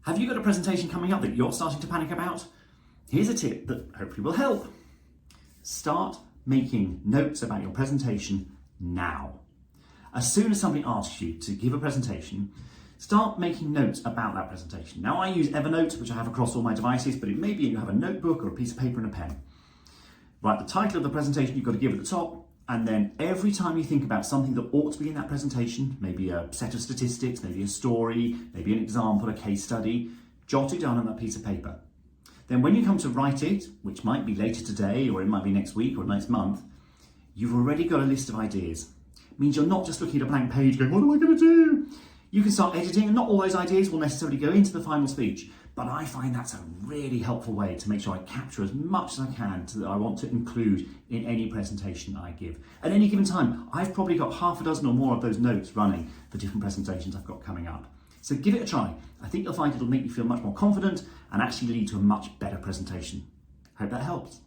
Have you got a presentation coming up that you're starting to panic about? Here's a tip that hopefully will help. Start making notes about your presentation now. As soon as somebody asks you to give a presentation, start making notes about that presentation. Now, I use Evernote, which I have across all my devices, but it may be you have a notebook or a piece of paper and a pen. Write the title of the presentation you've got to give at the top, and then every time you think about something that ought to be in that presentation, maybe a set of statistics, maybe a story, maybe an example, a case study, jot it down on that piece of paper. Then when you come to write it, which might be later today, or it might be next week or next month, you've already got a list of ideas. It means you're not just looking at a blank page going, what am I going to do? You can start editing, and not all those ideas will necessarily go into the final speech, but I find that's a really helpful way to make sure I capture as much as I can that I want to include in any presentation I give. At any given time, I've probably got half a dozen or more of those notes running for different presentations I've got coming up. So give it a try. I think you'll find it'll make you feel much more confident and actually lead to a much better presentation. Hope that helps.